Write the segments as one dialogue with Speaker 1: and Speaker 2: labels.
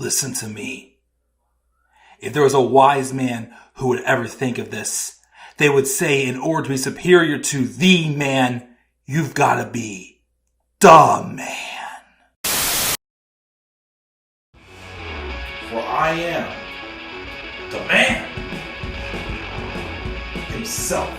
Speaker 1: Listen to me. If there was a wise man who would ever think of this, they would say in order to be superior to the man, you've got to be the man. For I am the man himself.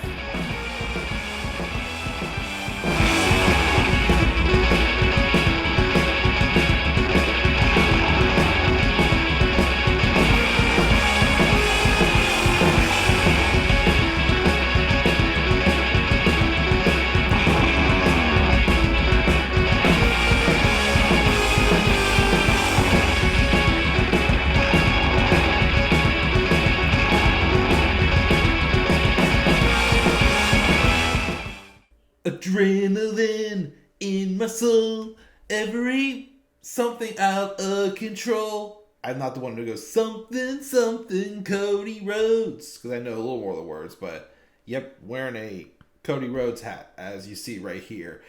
Speaker 2: Adrenaline in my soul, something out of control. I'm not the one who goes something Cody Rhodes, because I know a little more of the words, but yep, wearing a Cody Rhodes hat, as you see right here.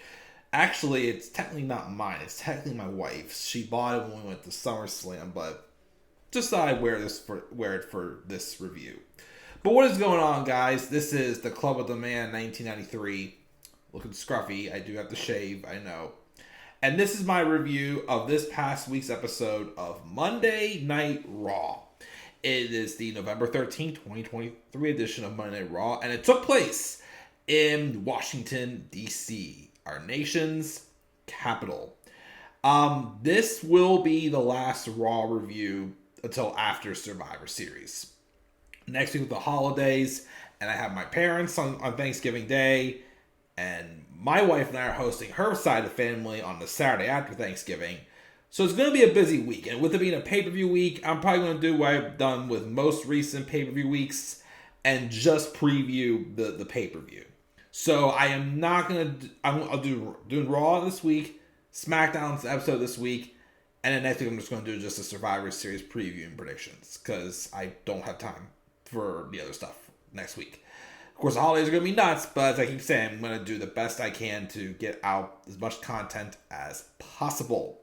Speaker 2: Actually, it's technically not mine, it's technically my wife's. She bought it when we went to SummerSlam, but just thought I'd wear it for this review. But what is going on, guys? This is the Club of the Man 1993. Looking scruffy. I do have to shave, I know. And this is my review of this past week's episode of Monday Night Raw. It is the November 13th, 2023 edition of Monday Night Raw, and it took place in Washington, D.C., our nation's capital. This will be the last Raw review until after Survivor Series. Next week with the holidays, and I have my parents on Thanksgiving Day, and my wife and I are hosting her side of the family on the Saturday after Thanksgiving. So it's going to be a busy week. And with it being a pay-per-view week, I'm probably going to do what I've done with most recent pay-per-view weeks and just preview the pay-per-view. So I am not going to... I'll do Raw this week, SmackDown's episode this week, and then next week I'm just going to do just a Survivor Series preview and predictions because I don't have time for the other stuff next week. Of course, the holidays are going to be nuts, but as I keep saying, I'm going to do the best I can to get out as much content as possible.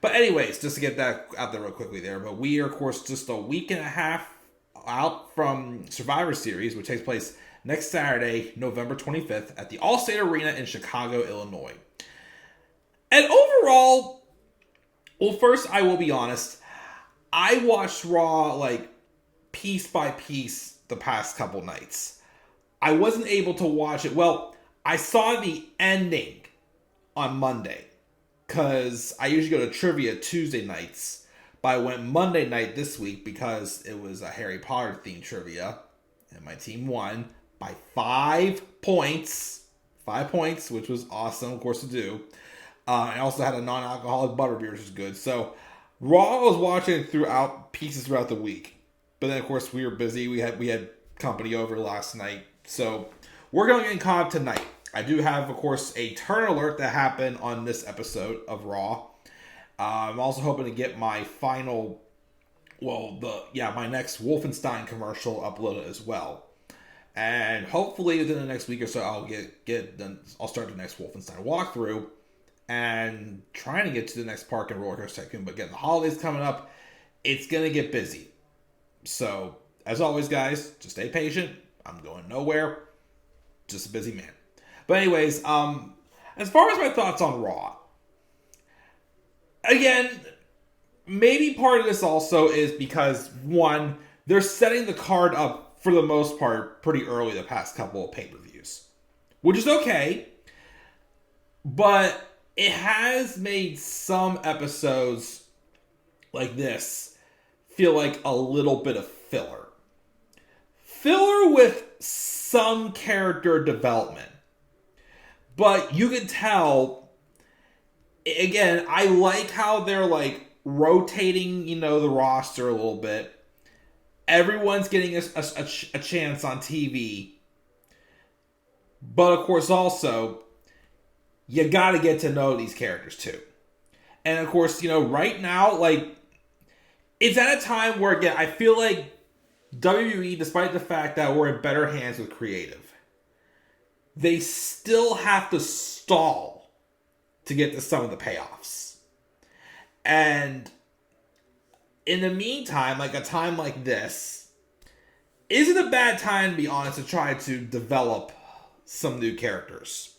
Speaker 2: But anyways, just to get that out there real quickly there, but we are, of course, just a week and a half out from Survivor Series, which takes place next Saturday, November 25th, at the Allstate Arena in Chicago, Illinois. And overall, well, first, I will be honest, I watched Raw, like, piece by piece the past couple nights. I wasn't able to watch it. Well, I saw the ending on Monday because I usually go to trivia Tuesday nights, but I went Monday night this week because it was a Harry Potter themed trivia, and my team won by 5 points. 5 points, which was awesome, of course, to do. I also had a non-alcoholic butterbeer, which was good. So Raw I was watching pieces throughout the week, but then of course we were busy. We had company over last night. So we're going to get in caught up tonight. I do have, of course, a turn alert that happened on this episode of Raw. I'm also hoping to get my final, my next Wolfenstein commercial uploaded as well. And hopefully within the next week or so, I'll start the next Wolfenstein walkthrough and trying to get to the next Park and Roller Coaster Tycoon. But again, the holidays coming up, it's going to get busy. So as always, guys, just stay patient. I'm going nowhere. Just a busy man. But anyways, as far as my thoughts on Raw, again, maybe part of this also is because, one, they're setting the card up for the most part pretty early the past couple of pay-per-views, which is okay, but it has made some episodes like this feel like a little bit of filler. Filler with some character development. But you can tell, again, I like how they're like rotating, the roster a little bit. Everyone's getting a chance on TV. But of course also, you got to get to know these characters too. And of course, right now, like, it's at a time where, again, I feel like WWE, despite the fact that we're in better hands with creative, they still have to stall to get to some of the payoffs. And in the meantime, like a time like this, isn't a bad time, to be honest, to try to develop some new characters.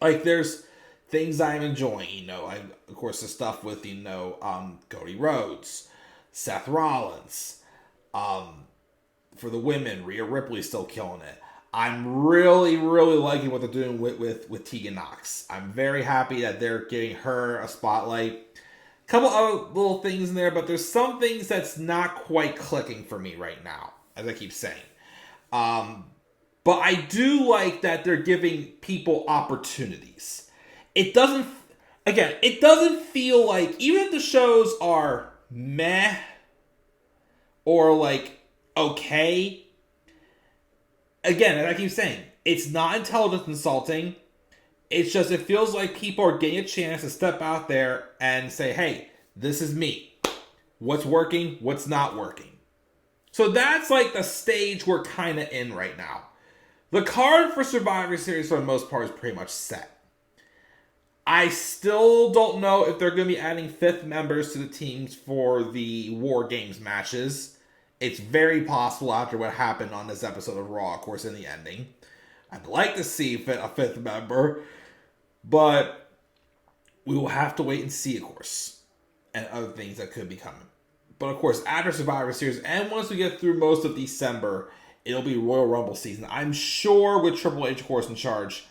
Speaker 2: Like, there's things I'm enjoying, of course, the stuff with, Cody Rhodes, Seth Rollins, for the women, Rhea Ripley's still killing it. I'm really, really liking what they're doing with Tegan Knox. I'm very happy that they're getting her a spotlight. A couple other little things in there, but there's some things that's not quite clicking for me right now, as I keep saying. But I do like that they're giving people opportunities. It doesn't feel like, even if the shows are meh or like okay, again, as I keep saying, it's not intelligence insulting. It's just, it feels like people are getting a chance to step out there and say, hey, this is me. What's working, what's not working. So that's like the stage we're kind of in right now. The card for Survivor Series, for the most part, is pretty much set. I still don't know if they're going to be adding 5th members to the teams for the War Games matches. It's very possible after what happened on this episode of Raw, of course, in the ending. I'd like to see a 5th member, but we will have to wait and see, of course, and other things that could be coming. But, of course, after Survivor Series, and once we get through most of December, it'll be Royal Rumble season. I'm sure with Triple H, of course, in charge,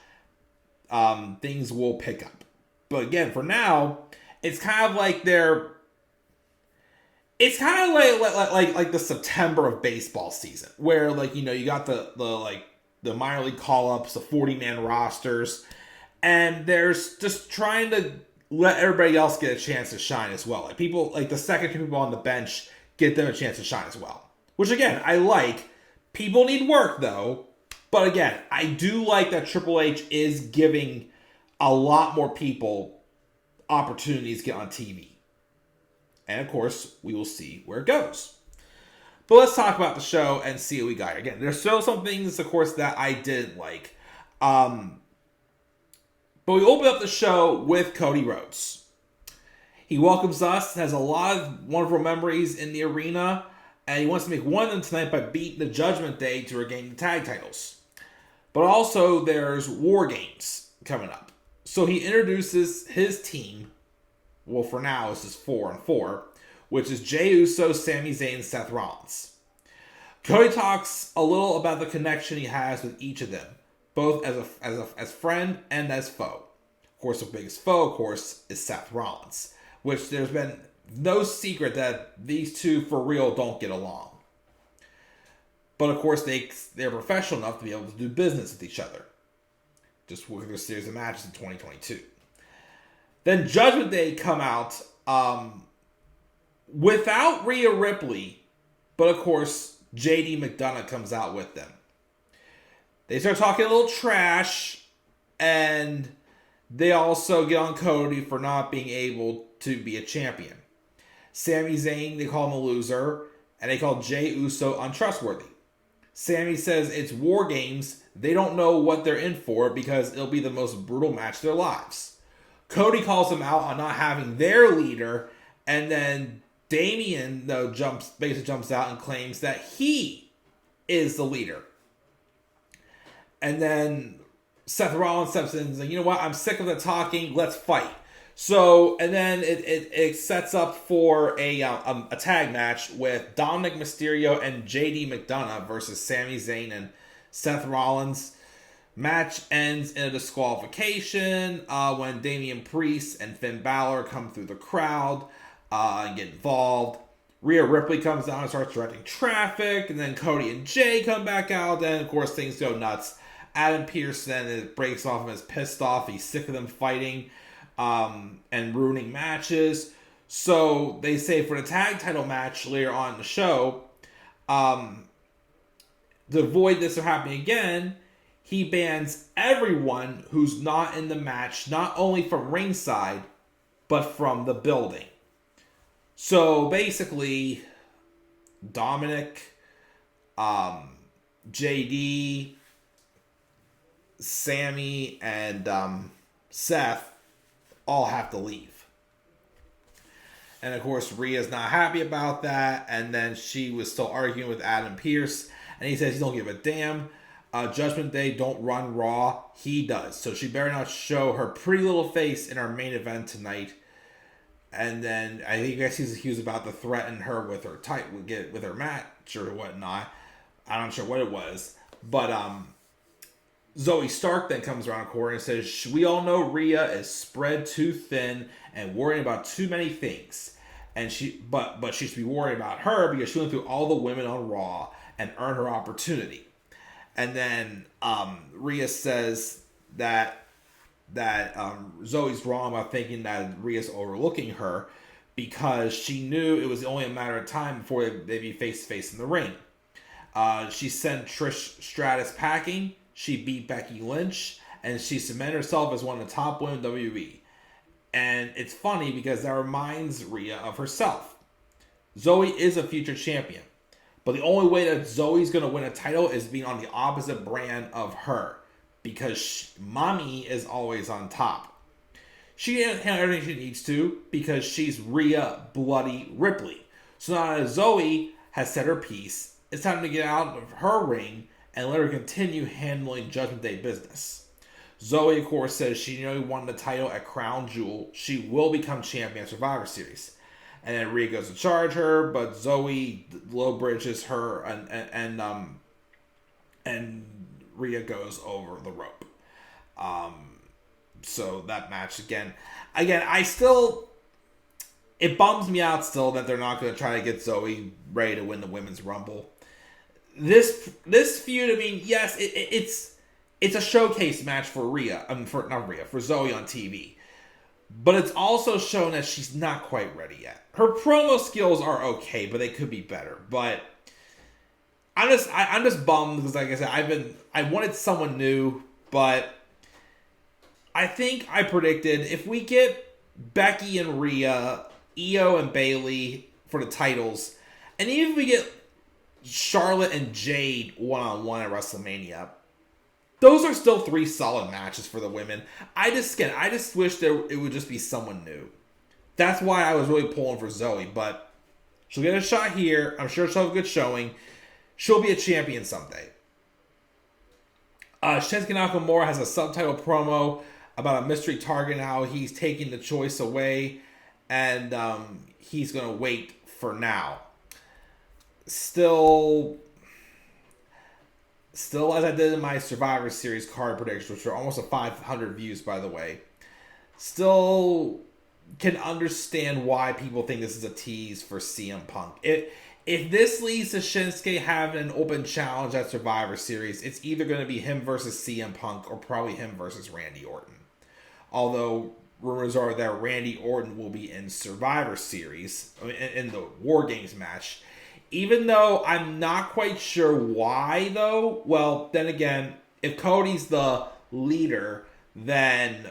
Speaker 2: things will pick up. But again, for now, it's kind of like it's kind of like the September of baseball season, where you got the minor league call-ups, the 40-man rosters, and there's just trying to let everybody else get a chance to shine as well. Like people, like the second people on the bench, get them a chance to shine as well. Which again, I like. People need work though, but again, I do like that Triple H is giving a lot more people opportunities to get on TV. And of course, we will see where it goes. But let's talk about the show and see what we got. Again, there's still some things, of course, that I didn't like. But we open up the show with Cody Rhodes. He welcomes us, has a lot of wonderful memories in the arena, and he wants to make one of them tonight by beating the Judgment Day to regain the tag titles. But also, there's War Games coming up. So he introduces his team. Well, for now, this is 4-4, which is Jey Uso, Sami Zayn, and Seth Rollins. Cody talks a little about the connection he has with each of them, both as friend and as foe. Of course, the biggest foe, of course, is Seth Rollins, which there's been no secret that these two, for real, don't get along. But, of course, they're professional enough to be able to do business with each other. Just with their series of matches in 2022. Then Judgment Day come out without Rhea Ripley, but of course JD McDonough comes out with them. They start talking a little trash, and they also get on Cody for not being able to be a champion. Sami Zayn, they call him a loser, and they call Jey Uso untrustworthy. Sami says it's War Games. They don't know what they're in for because it'll be the most brutal match of their lives. Cody calls them out on not having their leader, and then Damian, though, basically jumps out and claims that he is the leader. And then Seth Rollins steps in and says, you know what, I'm sick of the talking, let's fight. So, and then it sets up for a tag match with Dominic Mysterio and JD McDonough versus Sami Zayn and Seth Rollins. Match ends in a disqualification when Damian Priest and Finn Balor come through the crowd and get involved. Rhea Ripley comes out and starts directing traffic, and then Cody and Jay come back out, and of course things go nuts. Adam Pearce then breaks off and is pissed off. He's sick of them fighting and ruining matches. So they say for the tag title match later on in the show, to avoid this from happening again, he bans everyone who's not in the match, not only from ringside, but from the building. So basically, Dominic, JD, Sami, and Seth all have to leave. And of course, Rhea's not happy about that. And then she was still arguing with Adam Pearce. And he says he don't give a damn. Judgment Day don't run Raw. He does. So she better not show her pretty little face in our main event tonight. And then I guess he was about to threaten her with her match or whatnot. I'm not sure what it was. But Zoe Stark then comes around the corner and says, we all know Rhea is spread too thin and worrying about too many things. And but she should be worried about her because she went through all the women on Raw and earned her opportunity. And then Rhea says that Zoe's wrong about thinking that Rhea's overlooking her because she knew it was only a matter of time before they'd be face to face in the ring. She sent Trish Stratus packing. She beat Becky Lynch, and she cemented herself as one of the top women in WWE. And it's funny because that reminds Rhea of herself. Zoe is a future champion, but the only way that Zoe's going to win a title is being on the opposite brand of her, because Mommy is always on top. She can't handle everything she needs to because she's Rhea Bloody Ripley. So now that Zoe has said her piece, it's time to get out of her ring and let her continue handling Judgment Day business. Zoe, of course, says she nearly won the title at Crown Jewel. She will become champion at Survivor Series. And then Rhea goes to charge her, but Zoe low bridges her, and Rhea goes over the rope. So that match again, it bums me out still that they're not going to try to get Zoe ready to win the Women's Rumble. This feud, I mean, yes, it's a showcase match for for Zoe on TV. But it's also shown that she's not quite ready yet. Her promo skills are okay, but they could be better. But I'm just bummed because, like I said, I wanted someone new, but I think I predicted if we get Becky and Rhea, Io and Bayley for the titles, and even if we get Charlotte and Jade one-on-one at WrestleMania, those are still 3 solid matches for the women. I just wish it would just be someone new. That's why I was really pulling for Zoe, but she'll get a shot here. I'm sure she'll have a good showing. She'll be a champion someday. Shinsuke Nakamura has a subtitle promo about a mystery target and how he's taking the choice away, and he's going to wait for now. Still, as I did in my Survivor Series card predictions, which are almost 500 views, by the way, still can understand why people think this is a tease for CM Punk. If this leads to Shinsuke having an open challenge at Survivor Series, it's either going to be him versus CM Punk or probably him versus Randy Orton. Although rumors are that Randy Orton will be in Survivor Series, in the War Games match. Even though I'm not quite sure why, though. Well, then again, if Cody's the leader, then,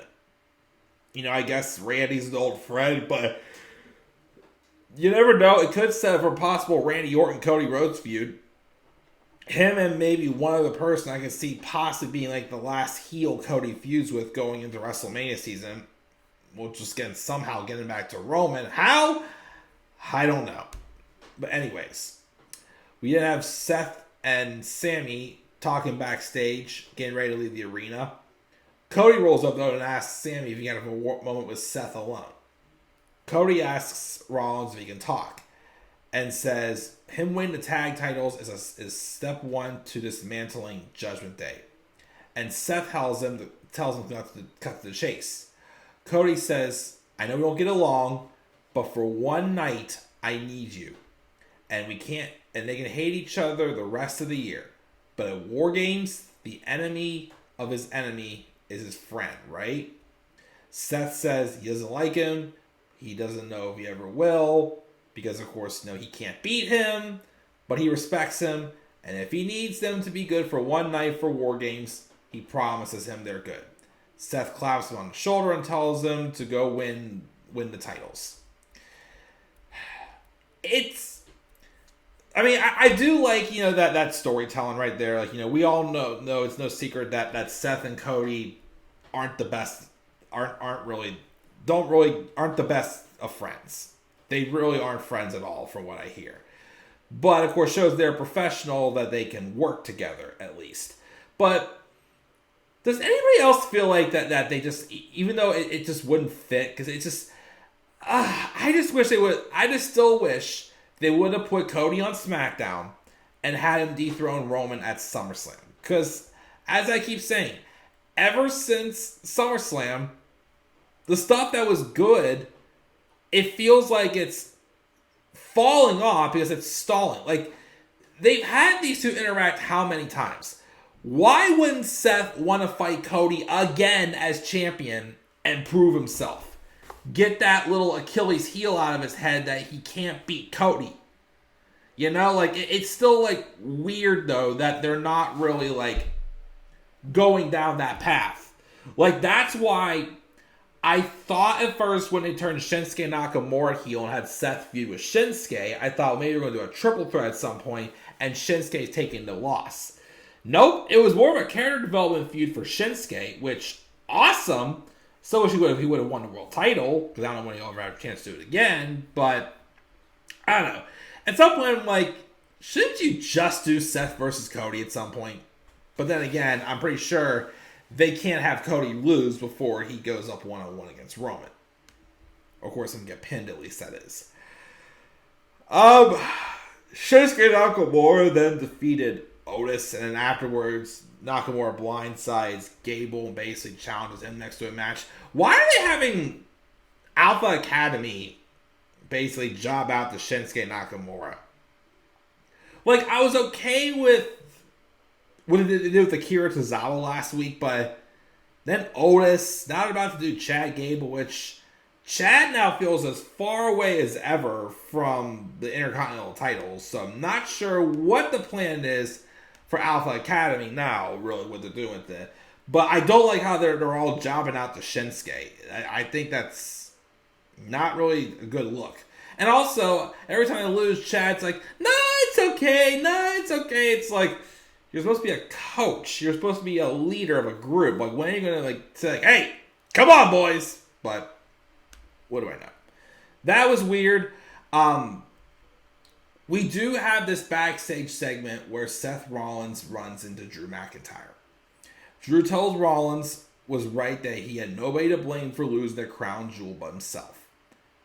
Speaker 2: I guess Randy's an old friend, but you never know. It could set up for a possible Randy Orton-Cody Rhodes feud. Him and maybe one other person I can see possibly being like the last heel Cody feuds with going into WrestleMania season. We'll just somehow getting back to Roman. How? I don't know. But anyways, we did have Seth and Sami talking backstage, getting ready to leave the arena. Cody rolls up though and asks Sami if he can have a moment with Seth alone. Cody asks Rollins if he can talk, and says him winning the tag titles is step 1 to dismantling Judgment Day. And Seth tells him to cut to the chase. Cody says, I know we don't get along, but for one night, I need you. And they can hate each other the rest of the year. But at War Games, the enemy of his enemy is his friend, right? Seth says he doesn't like him. He doesn't know if he ever will. Because, of course, he can't beat him. But he respects him. And if he needs them to be good for one night for War Games, he promises him they're good. Seth claps him on the shoulder and tells him to go win the titles. I do like, that storytelling right there. Like, we all know it's no secret that Seth and Cody aren't the best, aren't the best of friends. They really aren't friends at all, from what I hear. But, of course, shows they're professional, that they can work together, at least. But does anybody else feel like that they just, even though it just wouldn't fit, because it just, I just wish they would, I just still wish they would have put Cody on SmackDown and had him dethrone Roman at SummerSlam. Because, as I keep saying, ever since SummerSlam, the stuff that was good, it feels like it's falling off because it's stalling. Like, they've had these two interact how many times? Why wouldn't Seth want to fight Cody again as champion and prove himself? Get that little Achilles heel out of his head that he can't beat Cody. You know, like, it's still, like, weird, though, that they're not really, like, going down that path. Like, that's why I thought at first when they turned Shinsuke Nakamura heel and had Seth feud with Shinsuke, I thought maybe we're going to do a triple threat at some point and Shinsuke's taking the loss. Nope, it was more of a character development feud for Shinsuke, which, awesome. So wish he would have won the world title, because I don't know when he'll ever have a chance to do it again, but I don't know. At some point, I'm like, shouldn't you just do Seth versus Cody at some point? But then again, I'm pretty sure they can't have Cody lose before he goes up 1-on-1 against Roman. Of course, I'm going to get pinned, at least that is. Shinsuke Nakamura then defeated Otis, and then afterwards, Nakamura blindsides Gable and basically challenges him next to a match. Why are they having Alpha Academy basically job out to Shinsuke Nakamura? Like, I was okay with what did they do with Akira Tozawa last week, but then Otis, now they're about to do Chad Gable, which Chad now feels as far away as ever from the Intercontinental titles, so I'm not sure what the plan is for Alpha Academy now, really, what they're doing with it. But I don't like how they're all jobbing out to Shinsuke. I think that's not really a good look. And also, every time they lose, Chad's like, no, it's okay. It's like, you're supposed to be a coach. You're supposed to be a leader of a group. Like, when are you going to, like, say, like, hey, come on, boys. But what do I know? That was weird. We do have this backstage segment where Seth Rollins runs into Drew McIntyre. Drew tells Rollins was right that he had nobody to blame for losing their crown jewel but himself.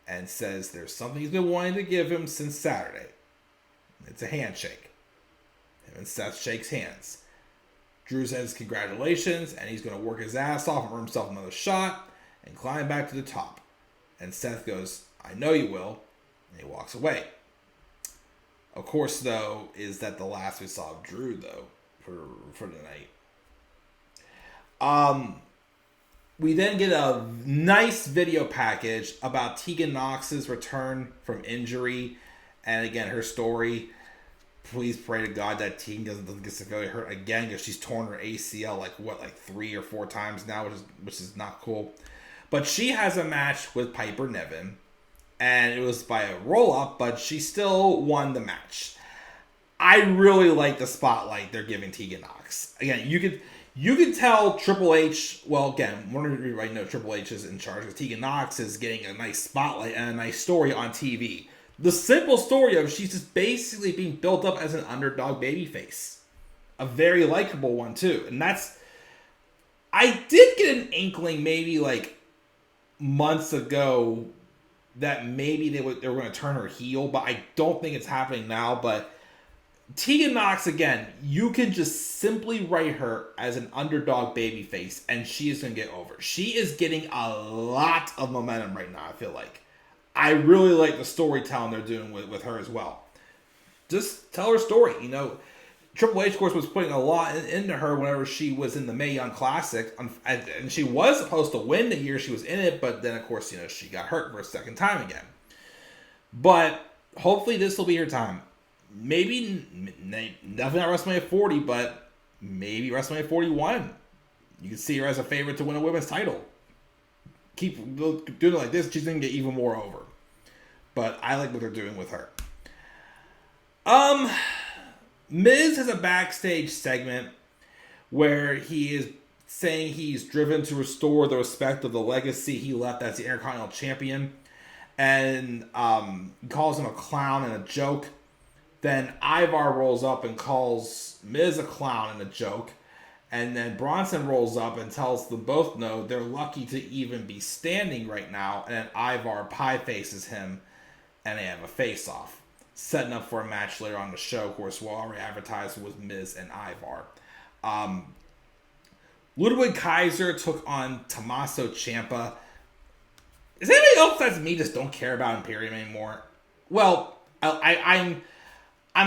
Speaker 2: And says there's something he's been wanting to give him since Saturday. It's a handshake. Him and Seth shakes hands. Drew says congratulations, and he's going to work his ass off and earn himself another shot and climb back to the top. And Seth goes, I know you will. And he walks away. Of course, though, is that the last we saw of Drew, though, for the night. We then get a nice video package about Tegan Nox's return from injury. And again, her story. Please pray to God that Tegan doesn't get severely hurt again, because she's torn her ACL like 3 or 4 times now, which is not cool. But she has a match with Piper Niven. And it was by a roll-up, but she still won the match. I really like the spotlight they're giving Tegan Nox. Again, you could tell Triple H, well, again, one of you right know Triple H is in charge, because Tegan Nox is getting a nice spotlight and a nice story on TV. The simple story of she's just basically being built up as an underdog babyface. A very likable one, too. And that's... I did get an inkling maybe like months ago that maybe they were going to turn her heel, but I don't think it's happening now. But Tegan Nox, again, you can just simply write her as an underdog babyface, and she is going to get over. She is getting a lot of momentum right now, I feel like. I really like the storytelling they're doing with her as well. Just tell her story, you know. Triple H, of course, was putting a lot into her whenever she was in the Mae Young Classic. And she was supposed to win the year she was in it, but then, of course, you know, she got hurt for a second time again. But hopefully this will be her time. Maybe, definitely not WrestleMania 40, but maybe WrestleMania 41. You can see her as a favorite to win a women's title. Keep doing it like this, she's going to get even more over. But I like what they're doing with her. Miz has a backstage segment where he is saying he's driven to restore the respect of the legacy he left as the Intercontinental Champion. and he calls him a clown and a joke. Then Ivar rolls up and calls Miz a clown and a joke. And then Bronson rolls up and tells them both no, they're lucky to even be standing right now. And then Ivar pie faces him and they have a face-off. Setting up for a match later on the show. Of course, we'll already advertise with Miz and Ivar. Ludwig Kaiser took on Tommaso Ciampa. Is anybody else besides me just don't care about Imperium anymore? Well, I'm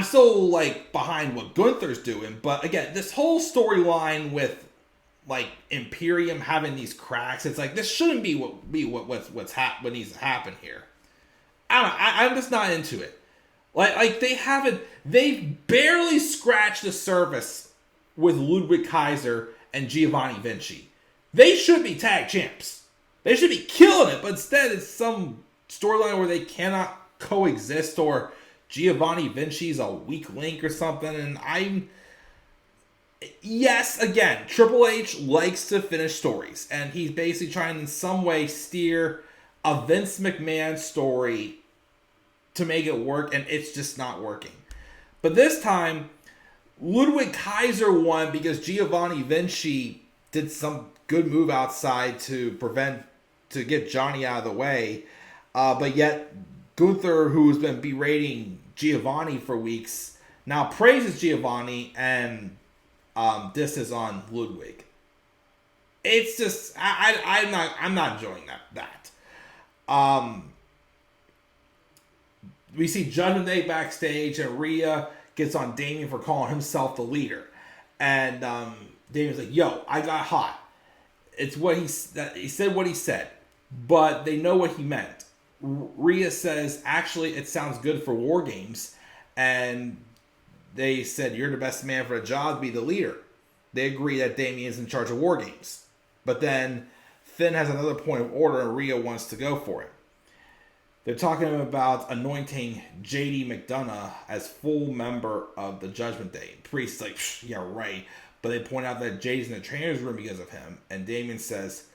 Speaker 2: still like behind what Gunther's doing, but again, this whole storyline with like Imperium having these cracks, it's like this shouldn't be what needs to happen here. I'm just not into it. Like they've barely scratched the surface with Ludwig Kaiser and Giovanni Vinci. They should be tag champs. They should be killing it, but instead it's some storyline where they cannot coexist, or Giovanni Vinci's a weak link or something. And yes, again, Triple H likes to finish stories, and he's basically trying in some way steer a Vince McMahon story to make it work, and it's just not working. But this time, Ludwig Kaiser won because Giovanni Vinci did some good move outside to get Johnny out of the way. But yet, Gunther, who's been berating Giovanni for weeks, now praises Giovanni and disses on Ludwig. It's just I'm not enjoying that. We see Judgment Day backstage, and Rhea gets on Damian for calling himself the leader. And Damian's like, yo, I got hot. It's what he said what he said, but they know what he meant. Rhea says, actually, it sounds good for War Games. And they said, you're the best man for the job to be the leader. They agree that Damian's in charge of War Games. But then Finn has another point of order, and Rhea wants to go for it. They're talking about anointing JD McDonough as full member of the Judgment Day. Priest's like, yeah, right. But they point out that JD's in the trainer's room because of him. And Damian says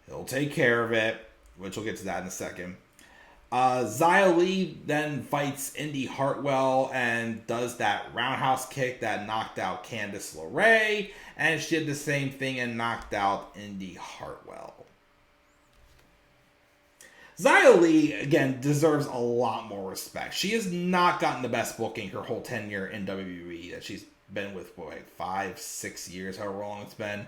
Speaker 2: he'll take care of it, which we'll get to that in a second. Xia Li then fights Indi Hartwell and does that roundhouse kick that knocked out Candice LeRae. And she did the same thing and knocked out Indi Hartwell. Xia Li, again, deserves a lot more respect. She has not gotten the best booking her whole tenure in WWE that she's been with for like 5-6 years, however long it's been.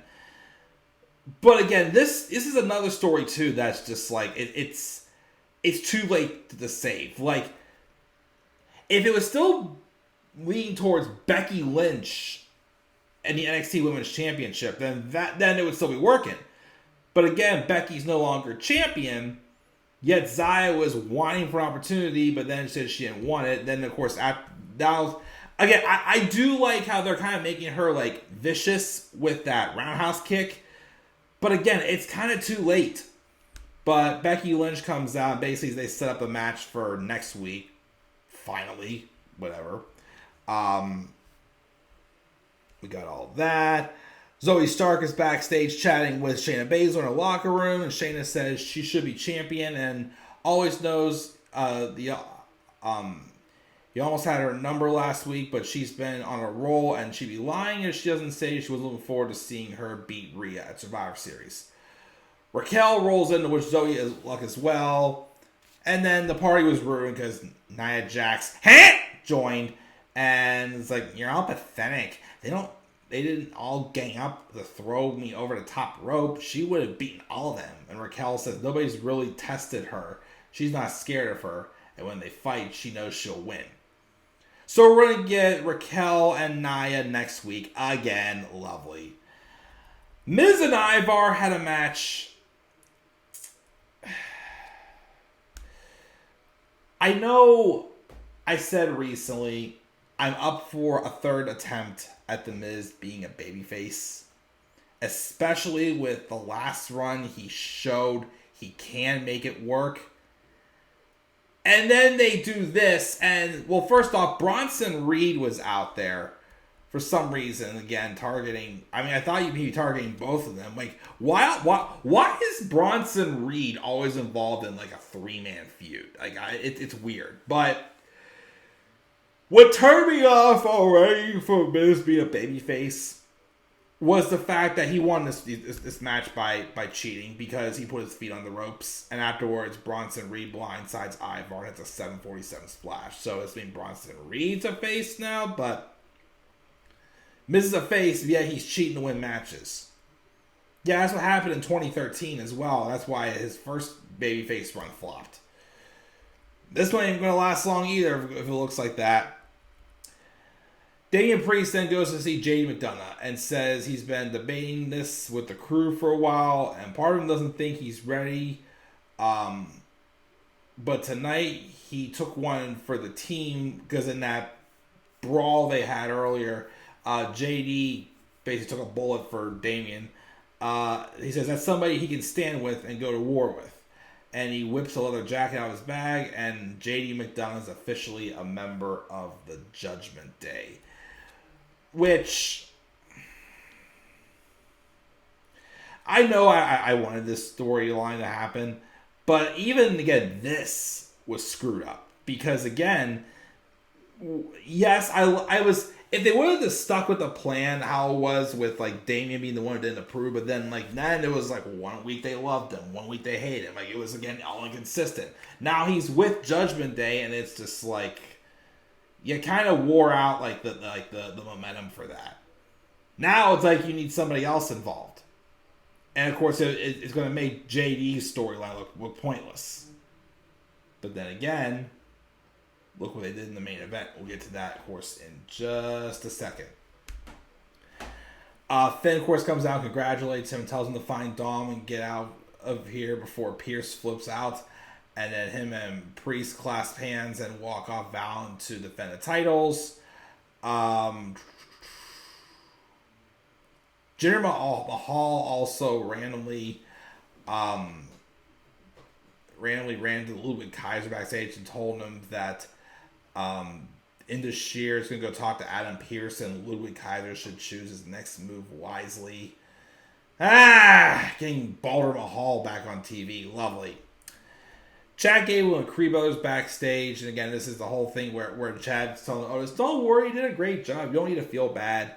Speaker 2: But again, this is another story too that's just like it's too late to save. Like, if it was still leaning towards Becky Lynch and the NXT Women's Championship, then it would still be working. But again, Becky's no longer champion. Yet Xia was whining for opportunity, but then said she didn't want it. Then, of course, I do like how they're kind of making her, like, vicious with that roundhouse kick. But again, it's kind of too late. But Becky Lynch comes out, and basically they set up a match for next week. Finally. Whatever. We got all that. Zoe Stark is backstage chatting with Shayna Baszler in a locker room, and Shayna says she should be champion and always knows you almost had her number last week, but she's been on a roll, and she'd be lying if she doesn't say she was looking forward to seeing her beat Rhea at Survivor Series. Raquel rolls into which Zoe is luck as well, and then the party was ruined because Nia Jax joined, and it's like, you're all pathetic. They didn't all gang up to throw me over the top rope. She would have beaten all of them. And Raquel says nobody's really tested her. She's not scared of her. And when they fight, she knows she'll win. So we're going to get Raquel and Nia next week. Again, lovely. Miz and Ivar had a match. I know I said recently I'm up for a third attempt at The Miz being a babyface. Especially with the last run, he showed he can make it work. And then they do this, and, well, first off, Bronson Reed was out there for for some reason, again, targeting... I mean, I thought you'd be targeting both of them. Like, why is Bronson Reed always involved in, like, a three-man feud? Like, it's weird. But what turned me off already for Miz being a babyface was the fact that he won this match by cheating because he put his feet on the ropes. And afterwards, Bronson Reed blindsides Ivar and it's a 747 splash. So it's been Bronson Reed's a face now, but Miz is a face, yet he's cheating to win matches. Yeah, that's what happened in 2013 as well. That's why his first babyface run flopped. This one ain't going to last long either if it looks like that. Damian Priest then goes to see JD McDonough and says he's been debating this with the crew for a while, and part of him doesn't think he's ready. But tonight he took one for the team because in that brawl they had earlier, JD basically took a bullet for Damian. He says that's somebody he can stand with and go to war with. And he whips a leather jacket out of his bag, and JD McDonough is officially a member of the Judgment Day. Which, I know I wanted this storyline to happen, but even, again, this was screwed up. Because, again, yes, I was... If they would have just stuck with the plan, how it was with, like, Damian being the one who didn't approve, but then, like, then it was, like, 1 week they loved him, 1 week they hated him. Like, it was, again, all inconsistent. Now he's with Judgment Day, and it's just, like, you kind of wore out, like, the momentum for that. Now it's like you need somebody else involved. And, of course, it's going to make JD's storyline look pointless. But then again... Look what they did in the main event. We'll get to that, of course, in just a second. Finn, of course, comes out, congratulates him, tells him to find Dom and get out of here before Pearce flips out. And then him and Priest clasp hands and walk off vowing to defend the titles. Jinder Mahal also randomly ran to Ludwig Kaiser backstage and told him that Indi Sheer is going to go talk to Adam Pearce, and Ludwig Kaiser should choose his next move wisely. Getting Balder Mahal back on TV. Lovely. Chad Gable and Creed Brothers backstage. And again, this is the whole thing where Chad's telling Otis, don't worry, you did a great job. You don't need to feel bad.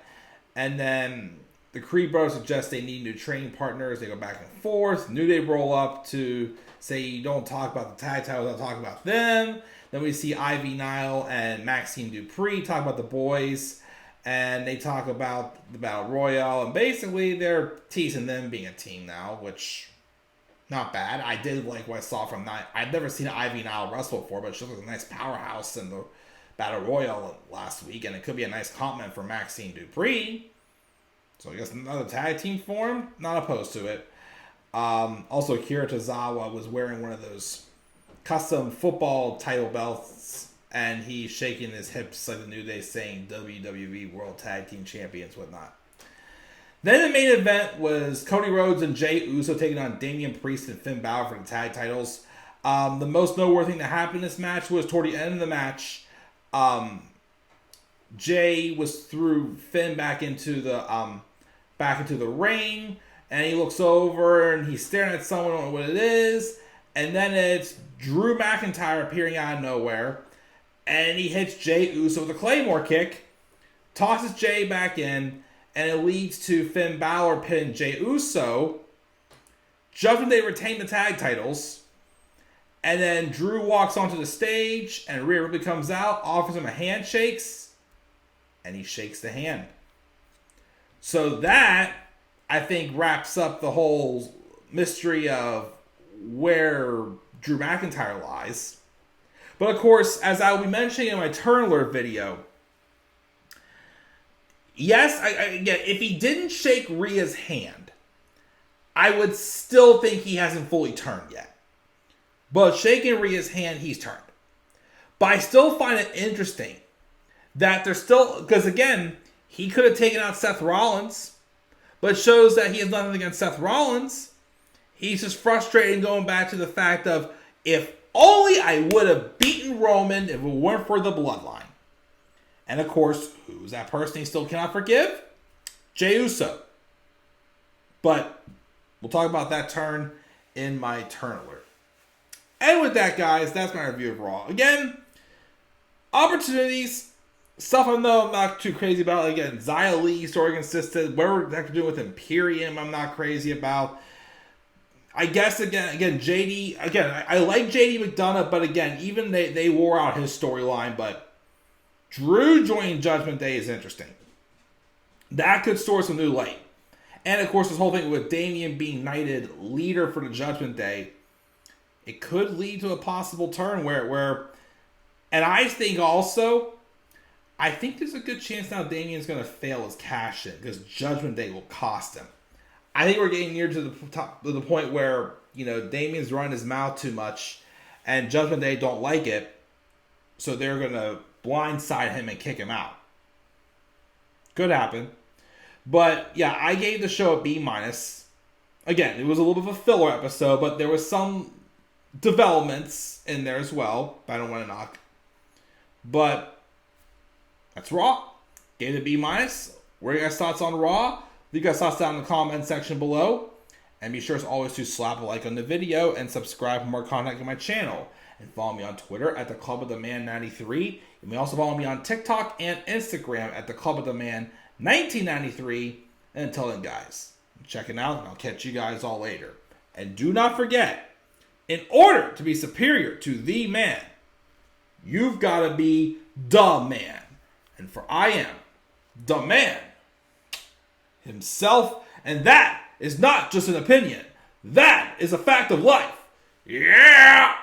Speaker 2: And then the Creed Brothers suggest they need new training partners. They go back and forth. New Day roll up to say you don't talk about the tag titles, don't talk about them. Then we see Ivy Nile and Maxine Dupree talk about the boys. And they talk about the Battle Royale. And basically they're teasing them being a team now, which, not bad. I did like what I saw from that. I've never seen Ivy Nile wrestle before, but she was a nice powerhouse in the Battle Royale last week. And it could be a nice compliment for Maxine Dupree. So I guess another tag team form, not opposed to it. Also, Akira Tozawa was wearing one of those custom football title belts, and he's shaking his hips like the New Day, saying WWE World Tag Team Champions, whatnot. Then the main event was Cody Rhodes and Jey Uso taking on Damian Priest and Finn Balor for the tag titles. The most noteworthy thing that happened in this match was toward the end of the match, Jey was threw Finn back into the ring, and he looks over and he's staring at someone, I don't know what it is, and then it's Drew McIntyre appearing out of nowhere, and he hits Jey Uso with a Claymore kick, tosses Jey back in, and it leads to Finn Balor pinning Jey Uso. Judgment Day retain the tag titles, and then Drew walks onto the stage, and Rhea Ripley comes out, offers him a handshake, and he shakes the hand. So that, I think, wraps up the whole mystery of where Drew McIntyre lies. But of course, as I will be mentioning in my Turn Alert video, yes, again, if he didn't shake Rhea's hand, I would still think he hasn't fully turned yet. But shaking Rhea's hand, he's turned. But I still find it interesting that there's still, because again, he could have taken out Seth Rollins, but it shows that he has nothing against Seth Rollins. He's just frustrated and going back to the fact of, if only I would have beaten Roman if it weren't for the bloodline. And of course, who's that person he still cannot forgive? Jey Uso. But we'll talk about that turn in my turn alert. And with that, guys, that's my review of Raw. Again, opportunities, stuff I know I'm not too crazy about. Again, Xia Li, story consistent. Whatever that to do with Imperium, I'm not crazy about. I guess, again, JD, I like JD McDonough, but again, even they wore out his storyline, but Drew joining Judgment Day is interesting. That could store some new light. And, of course, this whole thing with Damian being knighted leader for the Judgment Day, it could lead to a possible turn where and I think also, I think there's a good chance now Damian's going to fail his cash in because Judgment Day will cost him. I think we're getting near to the point where, Damian's running his mouth too much and Judgment Day don't like it, so they're going to blindside him and kick him out. Could happen. But, yeah, I gave the show a B-. Again, it was a little bit of a filler episode, but there was some developments in there as well. I don't want to knock. But that's Raw. Gave it a B-. What are your guys' thoughts on Raw? Leave your guys' thoughts down in the comment section below. And be sure as always to slap a like on the video and subscribe for more content on my channel. And follow me on Twitter at the Club of the Man 93. You may also follow me on TikTok and Instagram at the Club of the Man 1993. And until then, guys, I'm checking out, and I'll catch you guys all later. And do not forget, in order to be superior to the man, you've got to be the man. And for I am the man himself. And that is not just an opinion. That is a fact of life. Yeah!